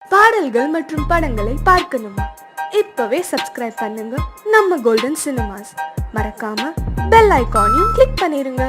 பாடல்கள் மற்றும் படங்களை பார்க்கணுமா? இப்பவே சப்ஸ்கிரைப் பண்ணுங்க நம்ம கோல்டன் சினிமாஸ். மறக்காம பெல் ஐகானையும் கிளிக் பண்ணிருங்க.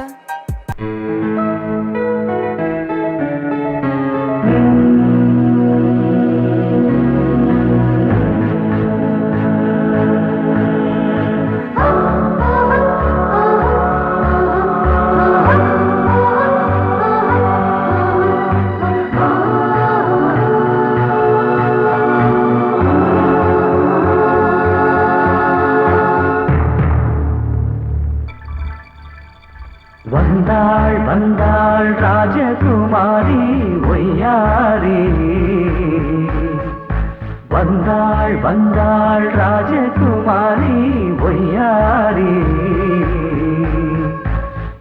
வந்தாள் வந்தாள் ராஜகுமாரி ஒய்யாரி, வந்தாள் வந்தாள் ராஜகுமாரி ஒய்யாரி.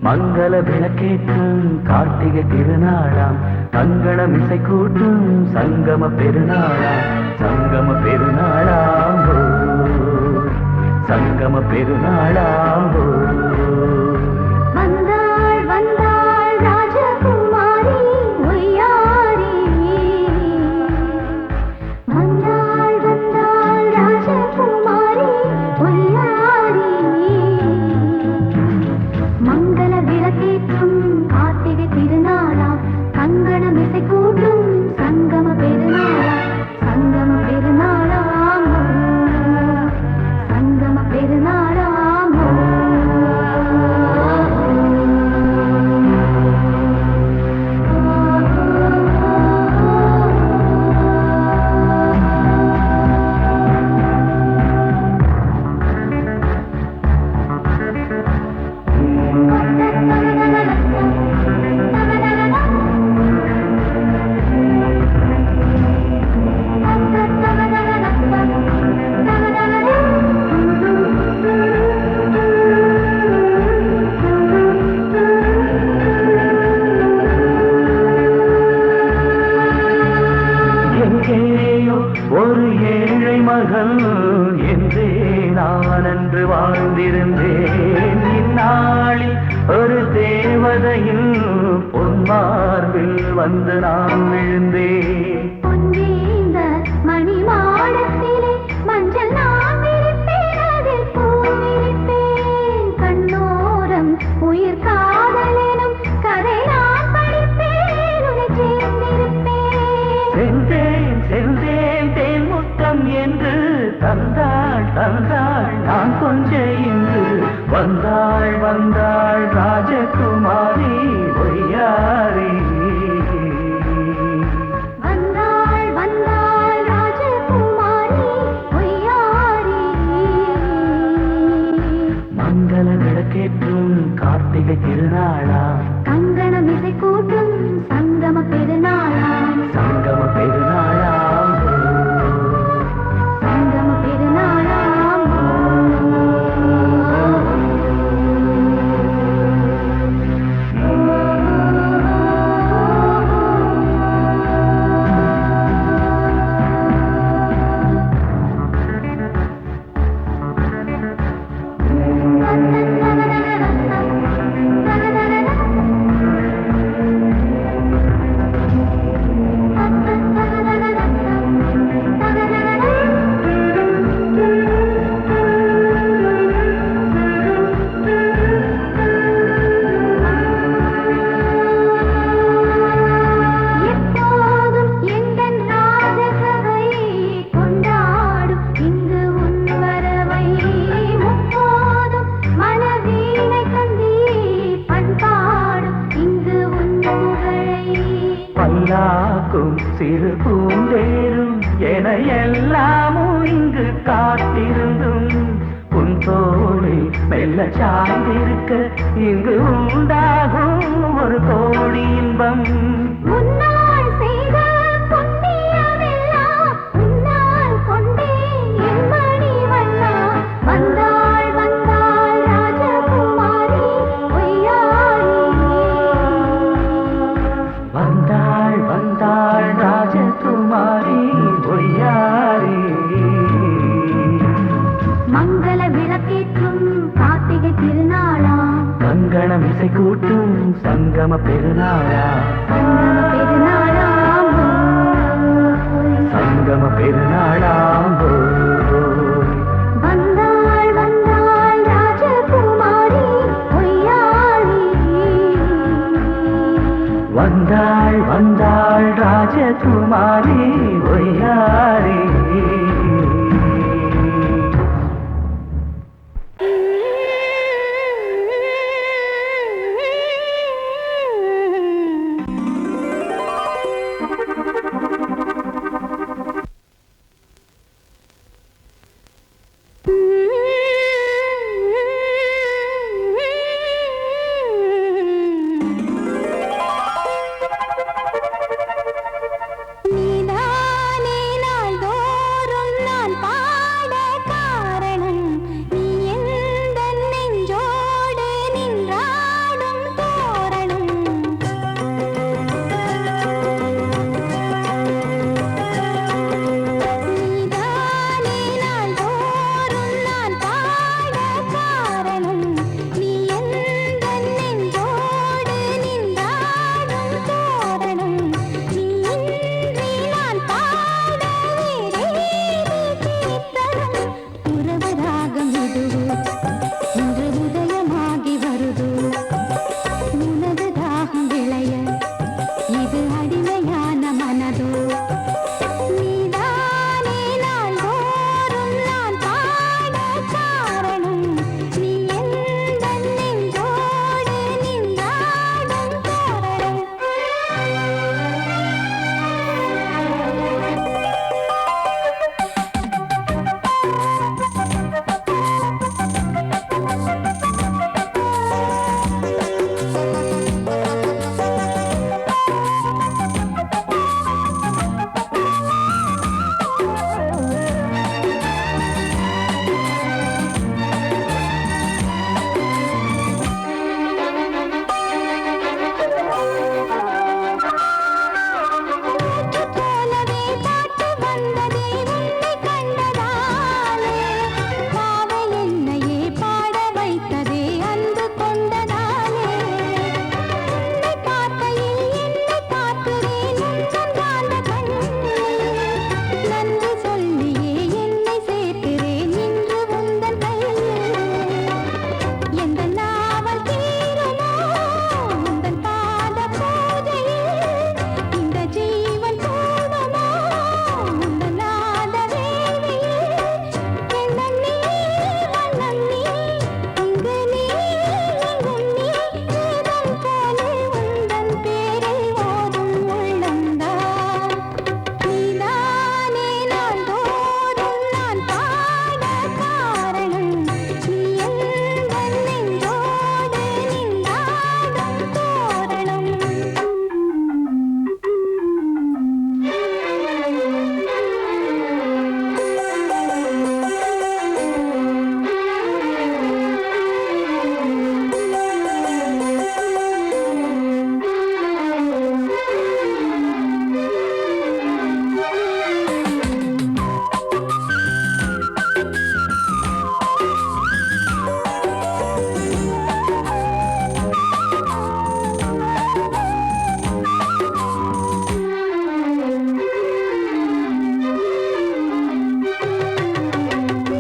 மங்கள விளக்கேற்றும் கார்த்திகை திருநாளாம், கங்கணம் இசை கூட்டும் சங்கம பெருநாளாம், சங்கம பெருநாளாம் ஹோ, சங்கம பெருநாளாம் ஹோ. ஒரு ஏழை மகள் என்றே நான் அன்று வாழ்ந்திருந்தேன். இந்நாளில் ஒரு தேவதையில் பொன்மார்பில் வந்து நான் விழுந்தேன். மணி மாடத்திலே மஞ்சள் நான் விரிப்பேன், அதில் பூ விரிப்பேன். கண்ணோரம் உயிர் காதலெனும் கதை நான் படிப்பேன், உன்னை சேர்ந்திருப்பேன். சென்றேன் சென்றேன் தேன் முத்தம் என்று தந்தாள் தந்தாள் நான் கொஞ்ச இன்று. வந்தாள் வந்தாள் ராஜகுமாரி ஒய்யாரி, வந்தாள் வந்தாள் ராஜகுமாரி ஒய்யாரி. மங்கள விளக்கேற்றும் கார்த்திகை திருநாளா, கங்கணம் இசை கூட்டும் சங்கம பெருநாளா, சங்கம பெருநாளாம் சங்கம பெருநாளா. பல்லாக்கும் சிறு பூந்தேரும் என எல்லாமும் இங்கு காத்திருந்தும் உன் தோளில் மெல்ல சாய்ந்திருக்க இங்கு உண்டாகும் ஒரு கோடி இன்பம். முன்னால் செய்த புண்ணியமெல்லாம் உன்னால் கொண்டேன் என் மணி வண்ணா. வந்தாள் வந்தாள் ராஜகுமாரி ஒய்யாரி, வந்தாள் வந்தாள் ராஜகுமாரி ஒய்யாரி. மங்கள விளக்கேற்றும் கார்த்திகை திருநாளா, கங்கணம் இசை கூட்டும் சங்கம பெருநாளா, சங்கம பெருநாளா. பெருநாளாம்போய் வந்தாள் வந்தாள் ராஜகுமாரி பொய்யாரி. வந்தாள் வந்தாள் ராஜகுமாரி ஒய்யாரி. நீதானே நாள்தோறும் நான் பாட காரணம். நீ எந்தன் நெஞ்சோடு நின்றாடும் தோரணம். நீதானே நாள்தோறும் நான் பாட காரணம். நீ எந்தன் நெஞ்சோடு நின்றாடும் தோரணம். நீ இன்றி நான் பாட வேறேது கீர்த்தனம். உறவு ராகம் இதுவோ இன்று உதயமாகி வருதோ. உனது தாகம் விளைய இது அடிமையான மனதோ. நீதானே நாள்தோறும் நான் பாட காரணம். நீ எந்தன் நெஞ்சோடு நின்றாடும் தோரணம். போலவே பாட்டு வந்ததே உன்னை கண்டதாலே. பாவை என்னையே பாட வைத்ததே அன்பு கொண்டதாலே. உன்னை பார்க்கையில் என்னை பார்க்கிறேன் உந்தன் காந்த கண்ணில். நன்றி சொல்லியே என்னை சேர்க்கிறேன் இன்று உந்தன் கையில். எந்த நாவல் தீருமோ உந்தன் பாத பூஜையில். இந்த ஜீவன் போதுமோ உந்தன் நாத வேள்வியில். எண்ணம் நீ வண்ணம் நீ இங்கு நீ எங்கும் நீ. வேதம் போலே உந்தன் பேரை ஓதும் உள்ளம்தான். நீதானே நாள்தோறும் நான் பாட காரணம். நீ எந்தன் நெஞ்சோடு நின்றாடும் தோரணம்.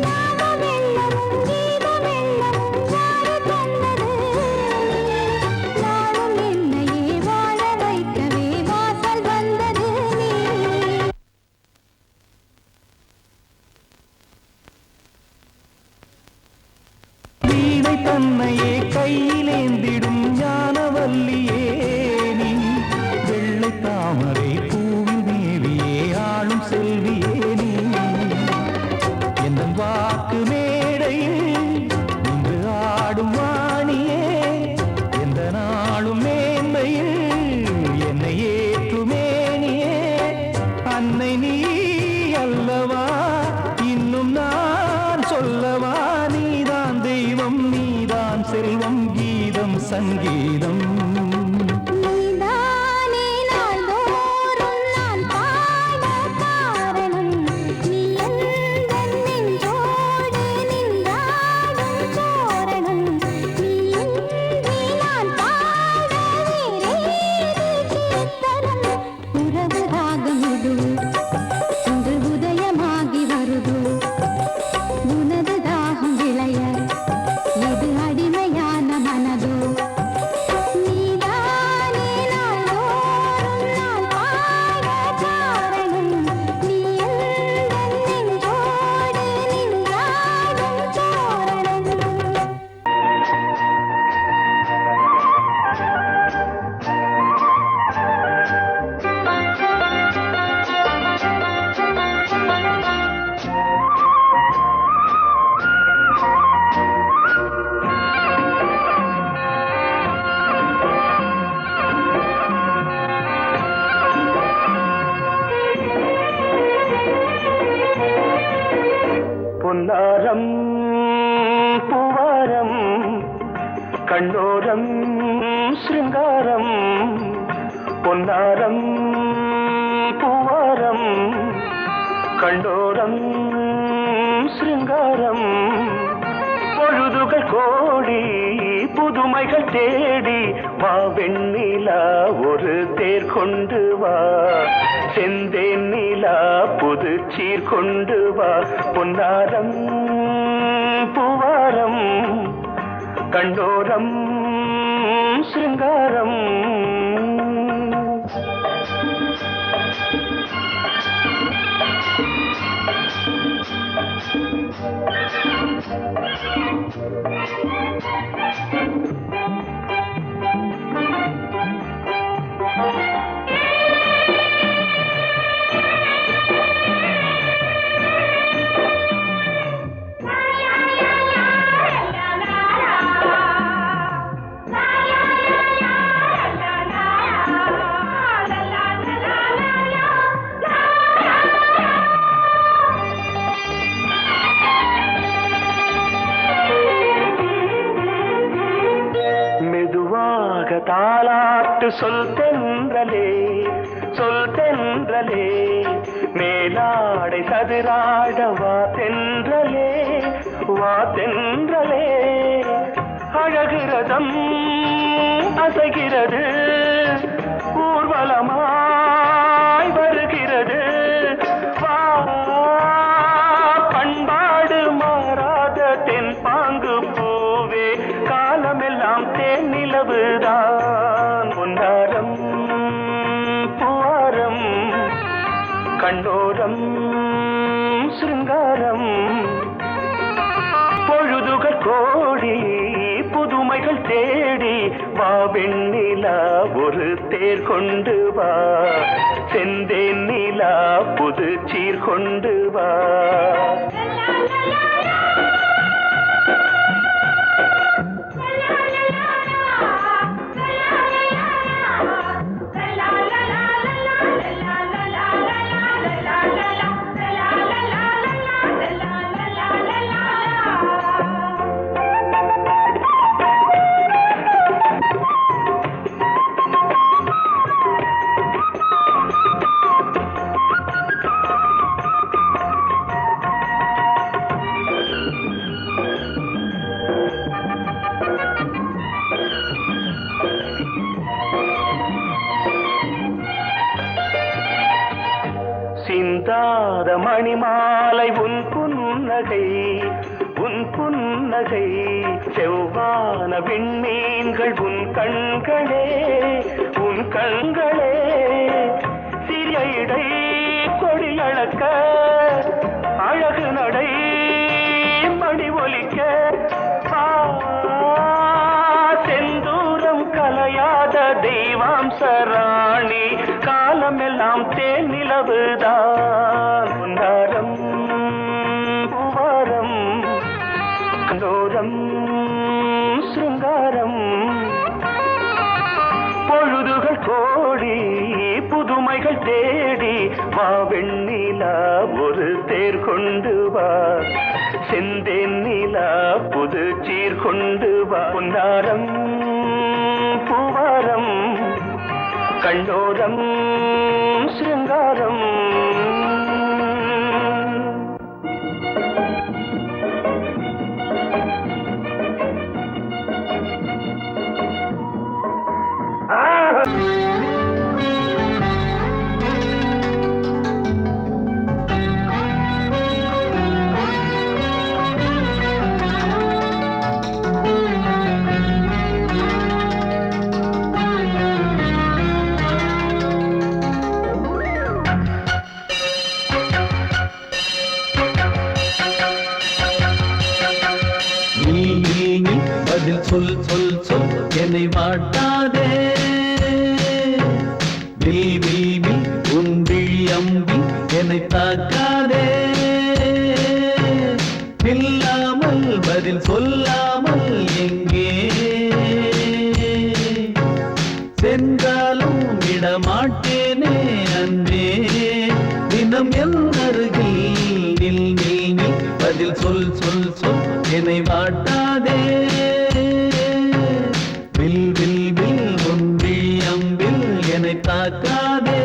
நாமமெல்லமும் கீதமெல்லமும் யாரு தந்தது? நாளும் என்னையே வாழ வைக்கவே வாசல் வந்தது நீ. வீணை தன்னையே கையிலேந்திடும் ஞானவல்லியே நீ. வெள்ளை தாமரை பூவில் தேவியே ஆளும் செல்வியே நீ. எந்த வாக்கு மேடையில் இன்று ஆடும் வாணியே. எந்த நாளும் மேன்மையில் என்னை ஏற்றுமேனியே. அன்னை நீ அல்லவா இன்னும் நான் சொல்லவா. நீதான் தெய்வம் நீதான் செல்வம் பொன்னாரம் பூவாரம் கண்ணோரம் சிருங்காரம் பொன்னாரம் பூவாரம் கண்டோரம் சிருங்காரம் பொழுதுகள் கோடி புதுமைகள் தேடி வா வெண்ணிலா ஒரு தேர் கொண்டு வா செந்தேன் நிலா புது சீர் கொண்டு வா பொன்னாரம் பூவாரம் கண்டோரம் சிருங்காரம் தாலாட்டு சொல் தென்றலே மேலாடை சதுராட வா தென்றலே அழகிறதம் அசைகிறது ஊர்வலமாய் வருகிறது வா பண்பாடு மாறாத தென் பாங்கு பூவே காலமெல்லாம் தேன் நிலவுதான் பொன்னாரம் பூவாரம் கண்டோரம் சிருங்காரம் பொழுதுகள் கோடி புதுமைகள் தேடி வா வெண்ணிலா ஒரு தேர் கொண்டு வா செந்தேன் நிலா புது சீர் கொண்டு வா சிந்தாத மணிமாலை உன் புன்னகை செவ்வான விண்மீன்கள் உன் கண்களே சிறிய இடை கொடியளக்க அழகு நடை மணி ஒலிக்க செந்தூரம் கலையாத தெய்வாம்சராணி காலமெல்லாம் தேன் நிலவுதான் பொன்னாரம் பூவாரம் கண்டோரம் சிருங்காரம் பொழுதுகள் கோடி புதுமைகள் தேடி வா வெண்ணிலா ஒரு தேர் கொண்டு வா செந்தேன் நிலா புது சீர் கொண்டு வா பொன்னாரம் பூவாரம் கண்டோரம் சிருங்காரம் சொல் சொல் சொல் என்னை வாட்டாதே வில் உன் விழி அம்பி என்னை தாக்காதே இல்லாமல் பதில் சொல்லாமல் எங்கே சென்றாலும் விடமாட்டேனே அன்பே தினம் என்ன அருகில் நில் நில் நில் பதில் சொல் சொல் சொல் என்னை வாட்டாதே வில் வில் வில் ஒன்றி அம்பில் என்னை தாக்காதே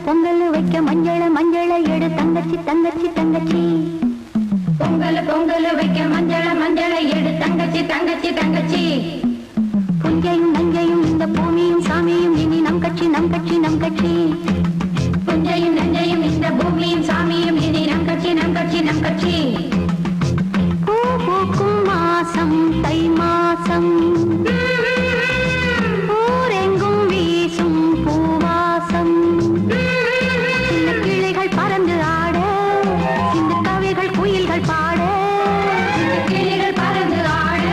பொங்கல் வைக்க மஞ்சள மஞ்சள எடு தங்கச்சி தங்கச்சி தங்கச்சி பொங்கல் வைக்க மஞ்சள மஞ்சள எடு தங்கச்சி தங்கச்சி தங்கச்சி புஞ்சையும் நஞ்சையும் இந்த பூமியும் சாமியும் இனி நம் கட்சி நம் கட்சி நம் கட்சி புஞ்சையும் நஞ்சையும் இந்த பூமியும் சாமியும் இனி நம் கட்சி நம் கட்சி நம் கட்சி பூ பூக்கும் மாசம் தை மாசம் ஊரெங்கும் வீசும் பூவாசம் சின்ன கிளைகள் பறந்து ஆட சின்ன கவிகள் குயில்கள் பாட சின்ன கிளைகள் பறந்து ஆட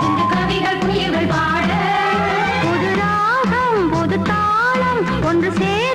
சின்ன கவிகள் குயில்கள் பாட புது ராகம் புது தாளம் ஒன்று சேர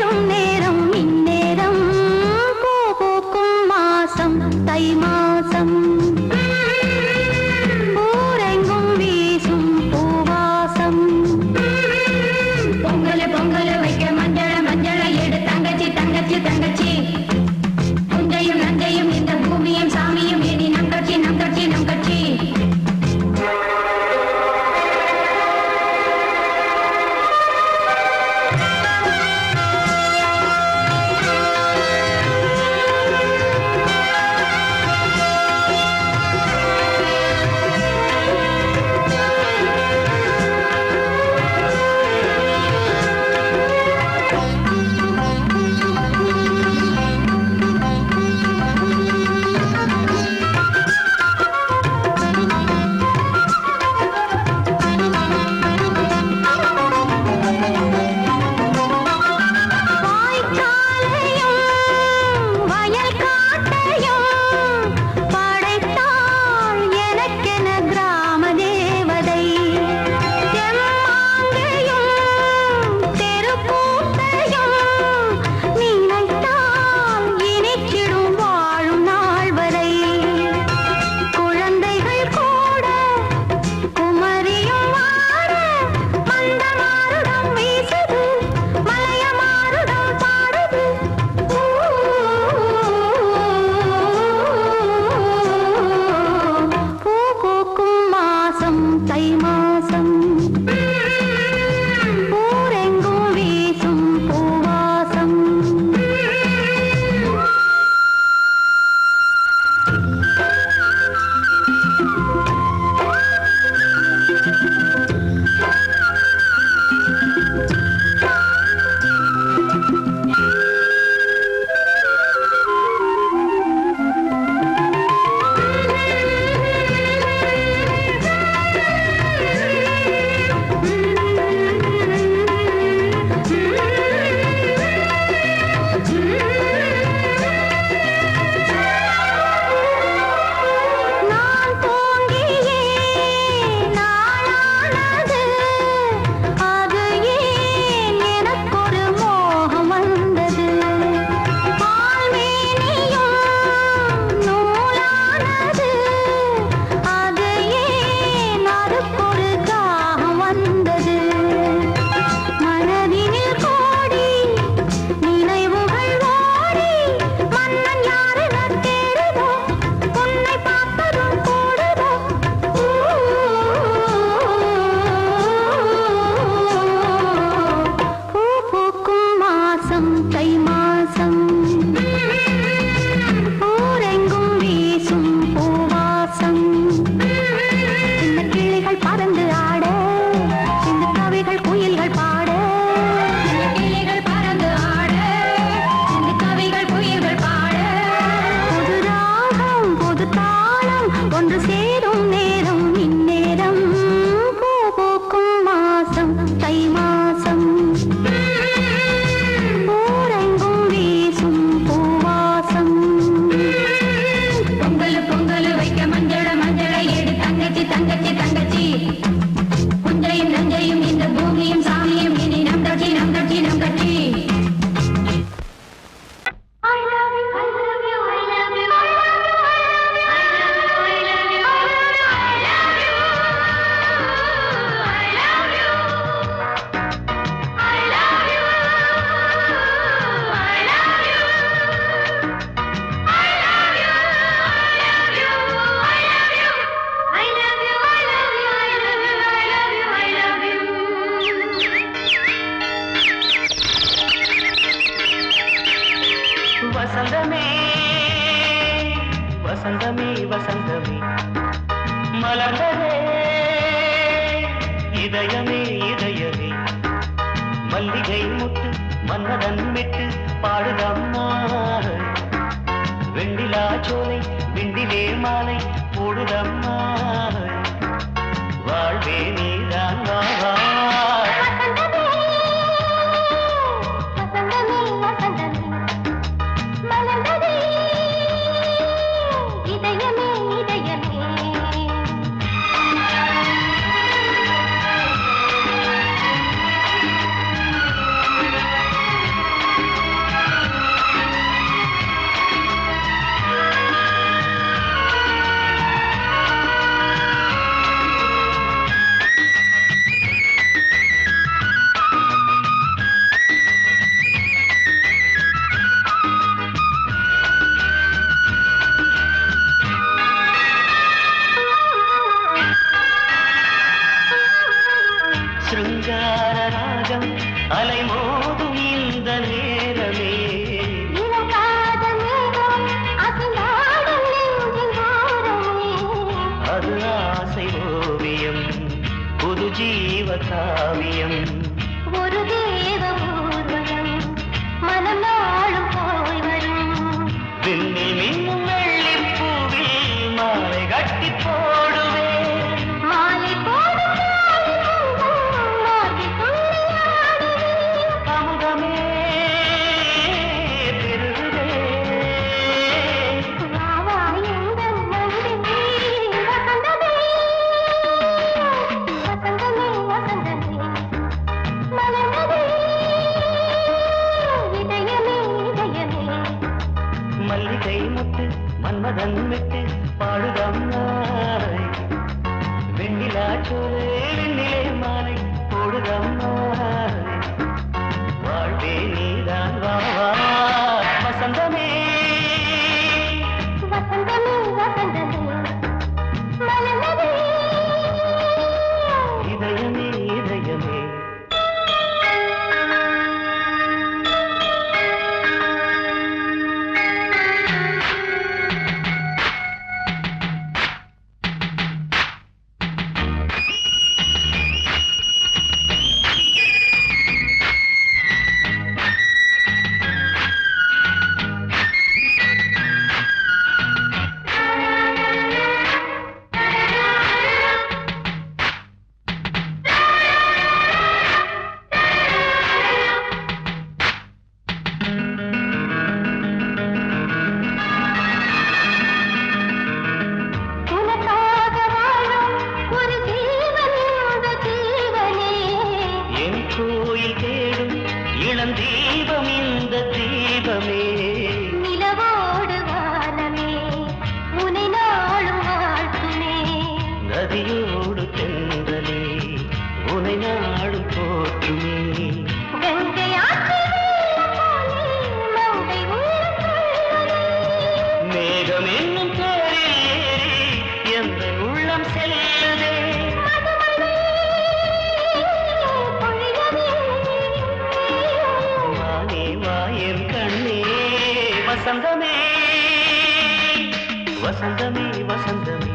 இதயமே இதயமே மல்லிகை முட்டு மன்னதன் விட்டு பாடுதம்மா வெண்ணிலா சோலை விண்டிலே மாலை போடுதம்மா வாழ்வே நீதான் வா காவியம் ஒரு தேவ ஊர்வலம் மனம் நாளும் போய் வரும் விண்ணில் மின்னும் வெள்ளிப் பூவில் மாலை கட்டி போடுவேன் மாலை போடும் அமுதமே பெருவே மல்லிகை முட்டு மன்மதன் விட்டு பாடுதம்மாய் வெண்ணிலா சோலை வெண்ணிலே மாலை போடுதம்மாய் வாழ்வே நீதான் வா வசந்தமே வசந்தமே வசந்தமே மலர்ந்ததே இதயமே இதயமே தீபம் இந்த தீபமே நிலவோடு வானமே உனை நாளும் வாழ்த்துமே நதியோடு தென்றலே உனை நாடும் போற்றுமே கங்கை ஆற்று மங்கை மேகம் என்னும் பேரில் ஏறி எந்த உள்ளம் செல்லுதே வசந்தமே வசந்தமே வசந்தமே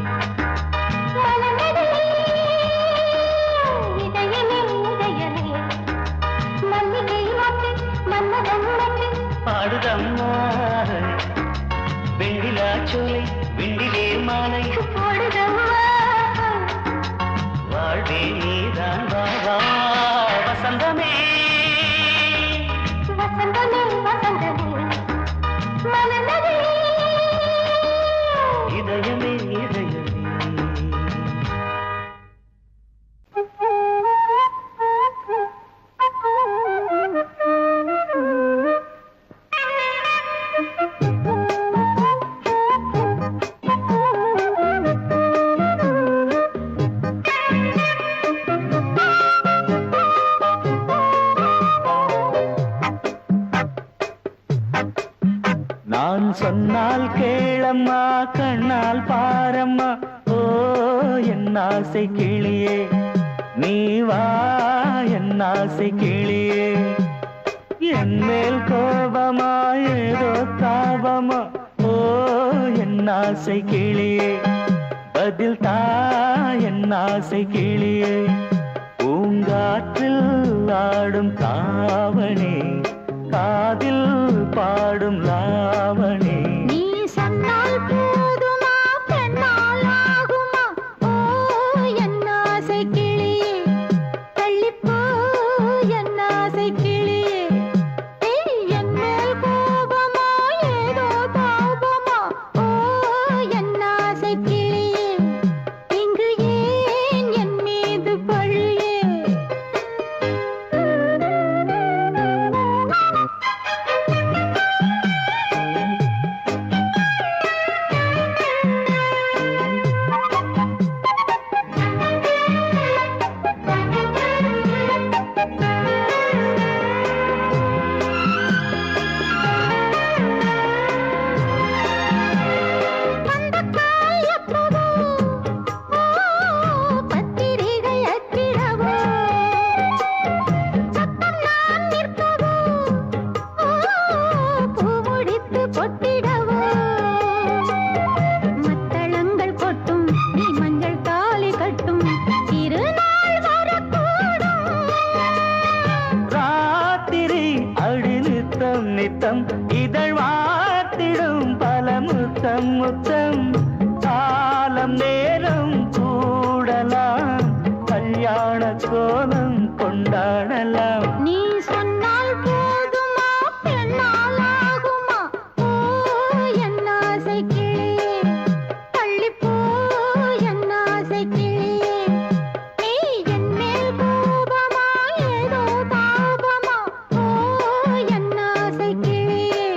இதயமே இதயமே மல்லிகை வாட்டு மன்மதன் வாட்டு பாடுதம்மா வெண்ணிலா சோலை வெண்டிலே மாலை போடுதம்மா வாழ்வே நீதான் வா வசந்தமே வசந்தமே வசந்தமே மலர்ந்ததே இதயமே இதயமே நான் சொன்னால் கேளம்மா கண்ணால் பாரம்மா ஓ என் ஆசை கிளியே நீ வா என் ஆசை கிளியே என் மேல் கோபமா ஏதோ தாபமா ஓ என் ஆசை கிளியே பதில் தா என் ஆசை கிளியே நித்தம் இதழ் வாத்திடும் பல முத்தம் முத்தம் காலம் நேரம் கூடலாம் கல்யாண கோலம் கொண்டாடலாம். நீ சொன்னால் போதுமா பெண்ணால் ஆகுமா? ஓ என் ஆசை கிளியே, தள்ளிப்போ என் ஆசை கிளியே. நீ என் மேல் கோபமா ஏதோ தாபமா? ஓ என் ஆசை கிளியே,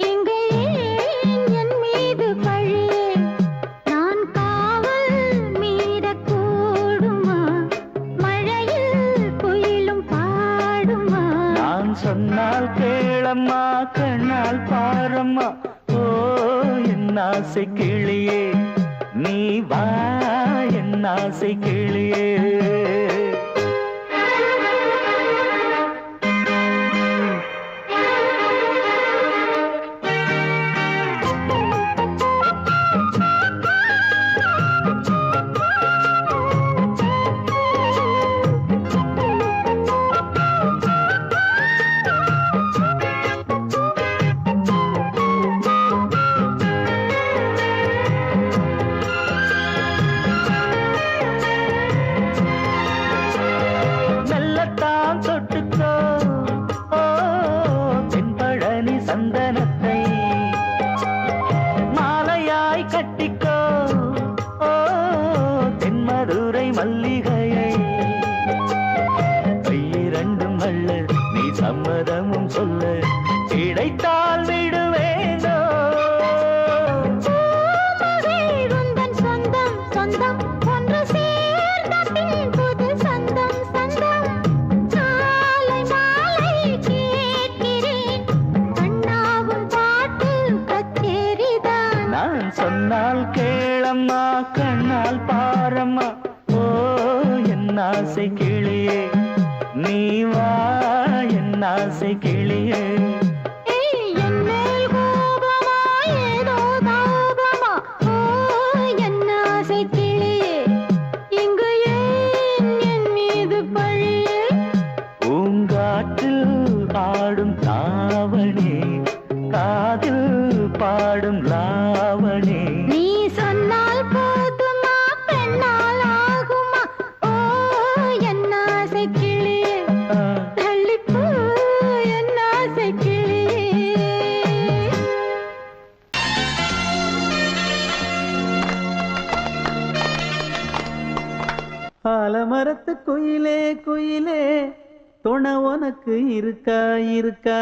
இங்கே ஏன் என் மீது பழியே? நான் காவல் மீறக்கூடுமா? மழையில் குயிலும் பாடுமா? நான் சொன்னால் கேளம்மா கண்ணால் பாரம்மா. ஓ என் ஆசை கிளியே நீ வா என் ஆசை கிளியே. மெல்லத்தான் தொட்டுக்கோ ஓ தென்பழனி சந்தனத்தை மாலையாய் கட்டிக்கோ ஓ தென்மதுரை மல்லிகையை கையிரண்டும் அள்ள நீ சம்மதமும் சொல்ல கிடைத்தால் விடுவேனோ. உந்தன் சொந்தம் சொந்தம் ஒன்று சேர்ந்த பின் புது சொந்தம் சொந்தம். காலை மாலை கேட்கிறேன் கண்ணாவும் பாட்டு கச்சேரிதான். நான் சொன்னால் கேளம்மா கண்ணால் பாரம்மா. ஓ என் ஆசை கிளியே நீ வா என் ஆசை கிளியே. ஏய், என் மேல் கோபமா ஏதோ தாபமா? ஓ என் ஆசை கிளியே, இங்கு ஏன் என் மீது பழியே? பூங்காற்றில் ஆடும் தாவணி காதில் பாடும் லாவணி. நீ சொன்னால் போதுமா பெண்ணால் ஆகுமா? ஓ என் ஆசை கிளியே, தள்ளிப்போ என் ஆசை கிளியே. ஆலமரத்து குயிலே குயிலே துணை உனக்கு இருக்கா இருக்கா?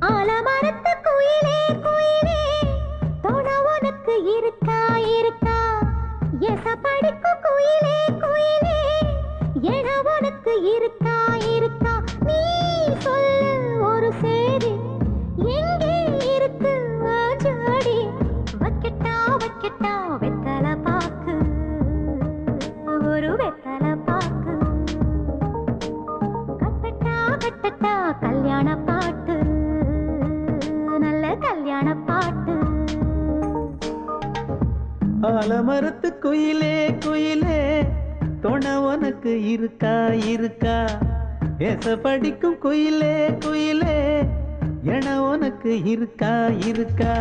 ஆலமரத்து குயிலே குயிலே துணை உனக்கு இருக்கா இருக்கா? எச படிக்கும் குயிலே குயிலே என உனக்கு இருக்கா இருக்கா? நீ சொல்லு ஒரு சேரி எங்கே இருக்கு ஜோடி? வைக்கட்டா வைக்கட்டா வெத்தலை பாக்கு, ஒரு வெத்தலை பாக்கு. கட்டட்டா கட்டட்டா கல்யாண பாட்டு, நல்ல கல்யாண பாட்டு. ஆலமரத்து குயிலே குயிலே துணை உனக்கு இருக்கா இருக்கா? எச படிக்கும் குயிலே குயிலே என உனக்கு இருக்கா இருக்கா?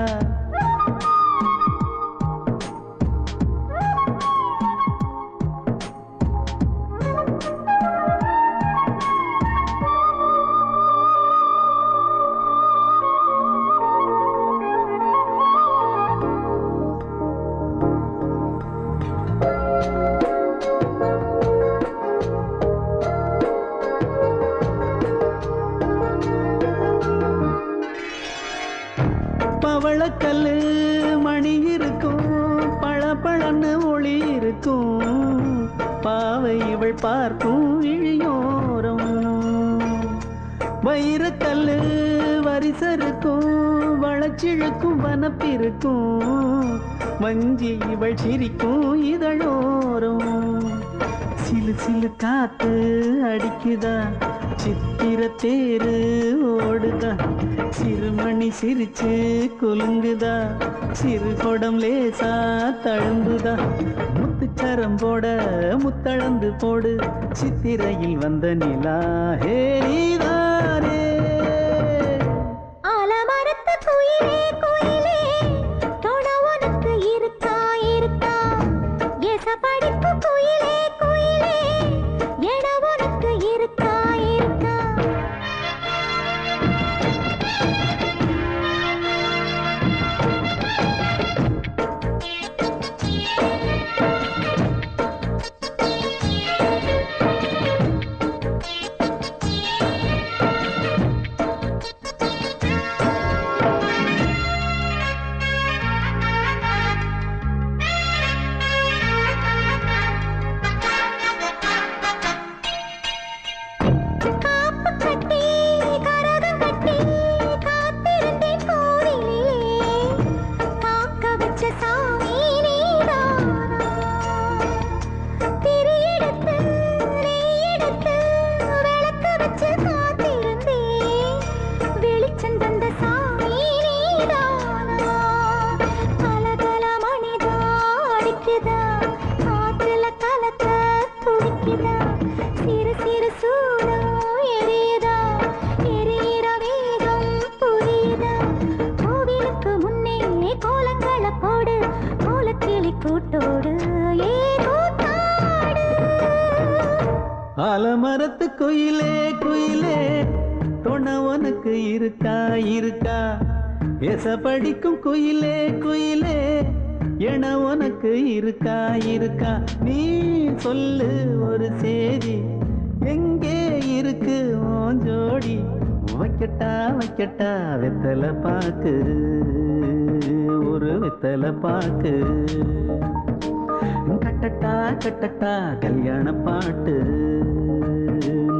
பவளக்கல்லு மணி இருக்கும் பளபளன்னு ஒளி இருக்கும். பாவை இவள் பார்க்கும் இழியோரம் வைரக்கல்லு பரிசருக்கும் வளச்சிழுக்கும் வனப்பிருக்கும் வஞ்சி இவள் சிரிக்கும் இதழோரும் சிலு சிலு காத்து அடிக்குதா சித்திர தேரு ஓடுதா சிறுமணி சிரிச்சு குலுங்குதா சிறு கொடம் லேசா தழும்புதா முத்துச்சரம் போட முத்தளந்து போடு சித்திரையில் வந்த நிலா ஹே நீதானே ஆலமரத்து குயிலே குயிலே தோண உனக்கு இருக்கா இருக்கா ஏச படிப்பு குயிலே குயிலே என உனக்கு இருக்கா இருக்கா ஆலமரத்து குயிலே குயிலே தொண உனக்கு இருக்கா இருக்கா எச படிக்கும் குயிலே குயிலே என உனக்கு இருக்கா இருக்கா நீ சொல்லு ஒரு சேதி எங்கே இருக்கு உன் ஜோடி வைக்கட்டா வைக்கட்டா வெத்தலை பாக்கு ஒரு வெத்தலை பாக்கு கட்டட்டா கட்டட்டா கல்யாண பாட்டு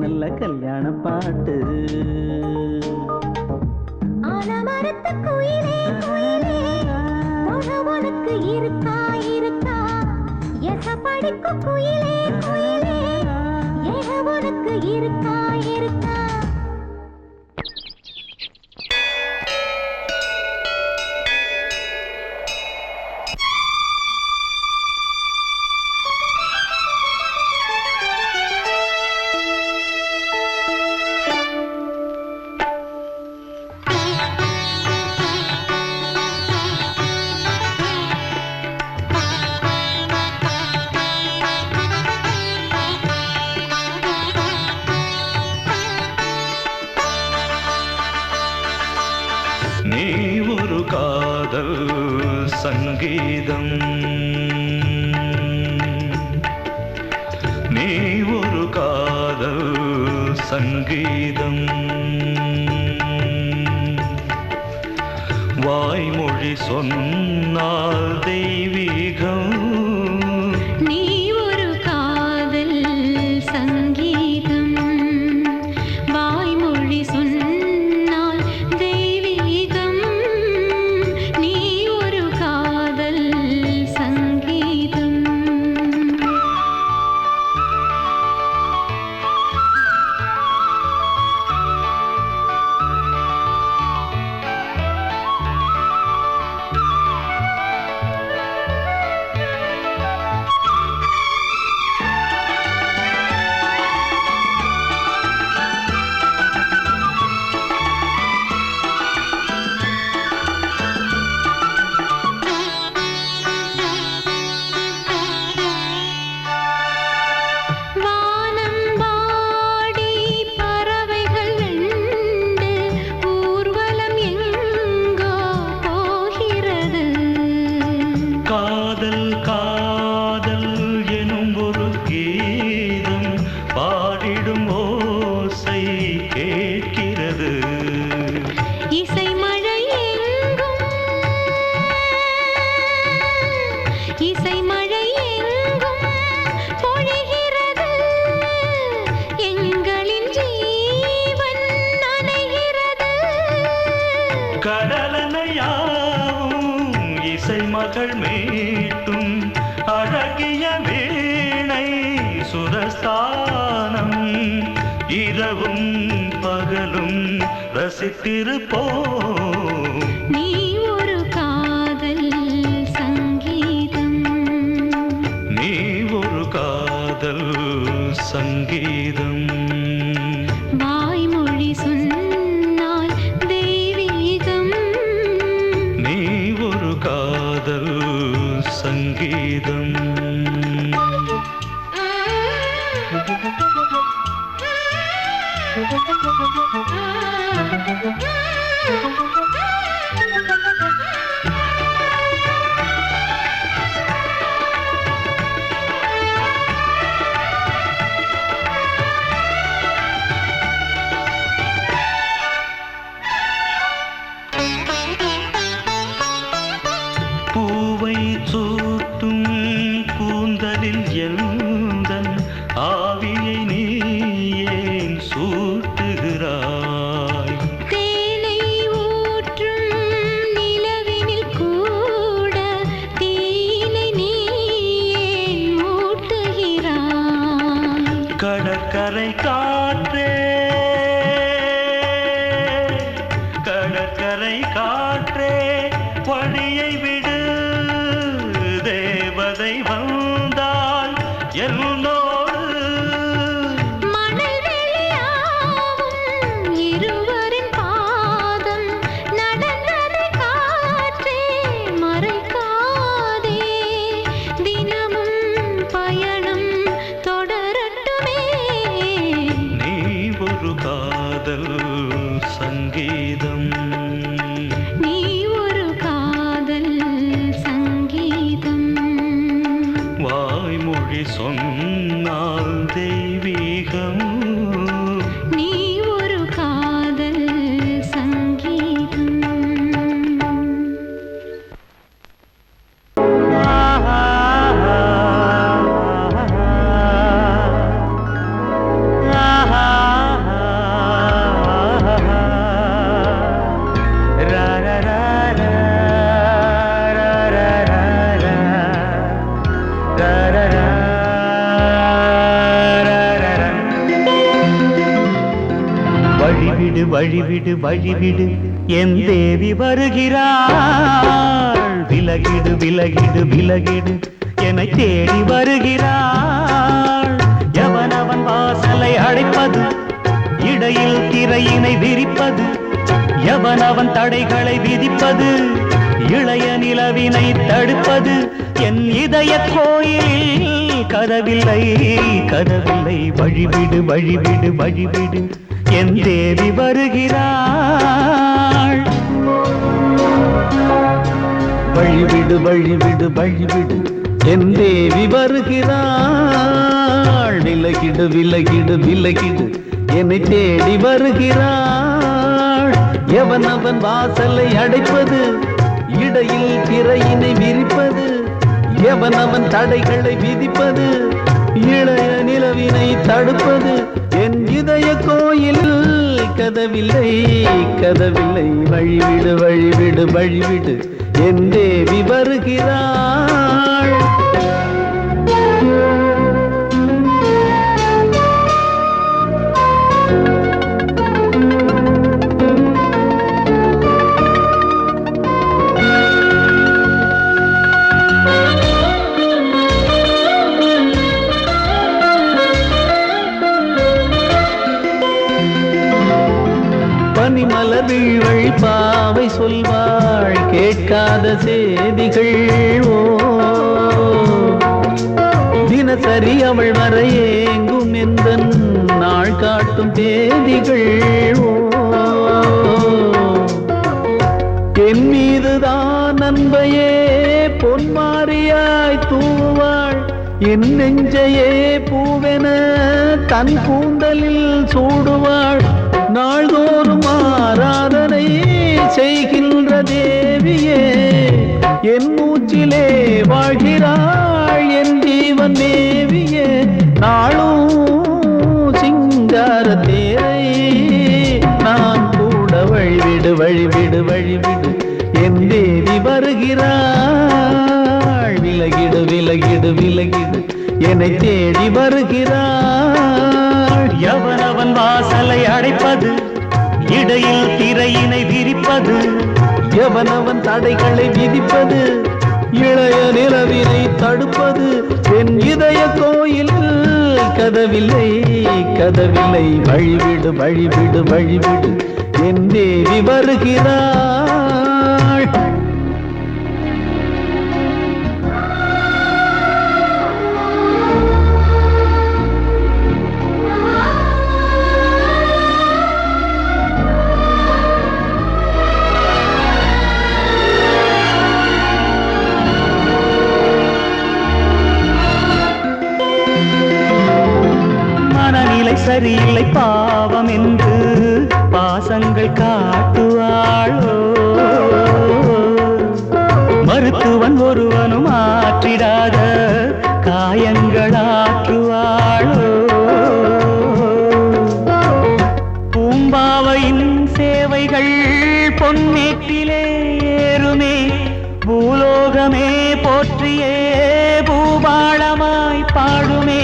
நல்ல கல்யாண பாட்டு ஆலமரத்து குயிலே குயிலே தோண உனக்கு இருக்கா இருக்கா எச படிக்கும் குயிலே குயிலே என உனக்கு இருக்கா இருக்கா நீ ஒரு காதல் சங்கீதம் நீ ஒரு காதல் சங்கீதம் வாய்மொழி சொன்னால் தெய்வீகம் நீ ஒரு காதல் சங்கீதம் வாய்மொழி சொன்னால் தெய்வீகம் நீ ஒரு காதல் சங்கீதம் கடலனையாவும் இசை மகள் மீட்டும் அழகிய வீணை சுரஸ்தானம் இரவும் பகலும் ரசித்திருப்போம். நீ ஒரு காதல் சங்கீதம், நீ ஒரு காதல் சங்கீதம். வாய்மொழி சொன்னால் தெய்வீகம், நீ ஒரு காதல் சங்கீதம். பூவை சூட்டும் கூந்தலில் எந்தன் ஆவியை நீ ஏன் சூட்டுகிறாய்? தேனை ஊற்றும் நிலவினில் கூட தீனை நீ ஏன் மூட்டுகிறாய்? கடற்கரை காற்றே, கடற்கரை காற்றே வழியை விடு, தேவதை வந்தால் என்னோடு. மணல் வெளியாகும் இருவரின் பாதம் நடந்ததை காற்றே மறைக்காதே, தினமும் பயணம் தொடரட்டுமே. நீ ஒரு காதல் சங்கீதம், நீ ஒரு காதல் சங்கீதம், வாய்மொழி சொன்னால் தெய்வீகம். நீ ஒரு காதல் சங்கீதம். வழிவிடு வழிவிடு வழிவிடு என் தேவி வருகிறாள். விலகிடு விலகிடு விலகிடு என்னை தேடி வருகிறாள். எவனவன் வாசலை அடைப்பது, இடையில் திரையினை விரிப்பது, எவனவன் தடைகளை விதிப்பது, இளைய நிலவினை தடுப்பது. என் இதய கோயிலில் கதவில்லை கதவில்லை. வழிவிடு வழிவிடு வழிவிடு என் தேவி வருகிறாள். வழிவிடு வழிவிடு வழிவிடு என் தேவி வருகிறாள். விலகிடு விலகிடு விலகிடு என்னை தேடி வருகிறாள். எவனவன் வாசலை அடைப்பது, இடையில் திரையினை விரிப்பது, எவனவன் தடைகளை விதிப்பது, இளைய நிலவினை தடுப்பது. என் இதய கோயில் கதவில்லை கதவில்லை. வழிவிடு வழிவிடு வழிவிடு என் தேவி வருகிறாள். பனிமலர் வீழ்வழி பாவை சொல்வாள் கேட்காத செய்திகள். ஓ தினசரி அவள் வர ஏங்கும் எந்த நாள் காட்டும் தேதிகள். ஓ என் மீதுதான் அன்பையே பொன்மாரியாய் தூவாள். என் நெஞ்சையே பூவென தன் கூந்தலில் சூடுவாள். நாள்தோறும் ஆராதனை செய்கின்ற தேவியே, என் மூச்சிலே வாழ்கிறாள் என் ஜீவன் தேவியே. நாளும் சிங்கார தேரை நான் கூட வழிவிடு வழிவிடு வழிவிடு என் தேவி வருகிறாள். விலகிடு விலகிடு விலகிடு என்னை தேடி வருகிறாள். எவனவன் வாசலை அடைப்பது, இடையில் திரையினை விரிப்பது, எவனவன் தடைகளை விதிப்பது, இளைய நிலவினை தடுப்பது, என் இதய கோயில் கதவில்லை கதவில்லை. வழிவிடு வழிவிடு வழிவிடு என் தேவி வருகிறாள். மனநிலை சரியில்லை பாவம் என்று பாசங்கள் காட்டுவாளோ, மருத்துவன் ஒருவனும் ஆற்றிடாத காயங்களாற்றுவாளோ. பூம்பாவையின் சேவைகள் பொன்னேற்றிலே ஏறுமே, பூலோகமே போற்றியே பூபாளமாய் பாடுமே.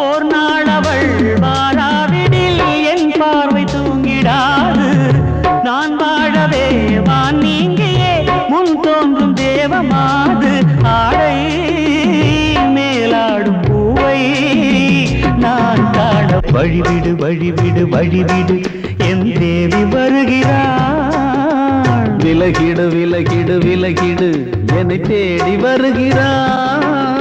ஓர் நாள் அவள் வாராவிடில் என் பார்வை தூங்கிடாது. நான் வாழவே வான் நீங்கியே முன் தோன்றும் தேவமாது. ஆடை மேலாடும் பூவை நான் காண வழிவிடு வழிவிடு வழிவிடு என் தேவி வருகிறாள். விலகிடு விலகிடு விலகிடு என்னை தேடி வருகிறாள்.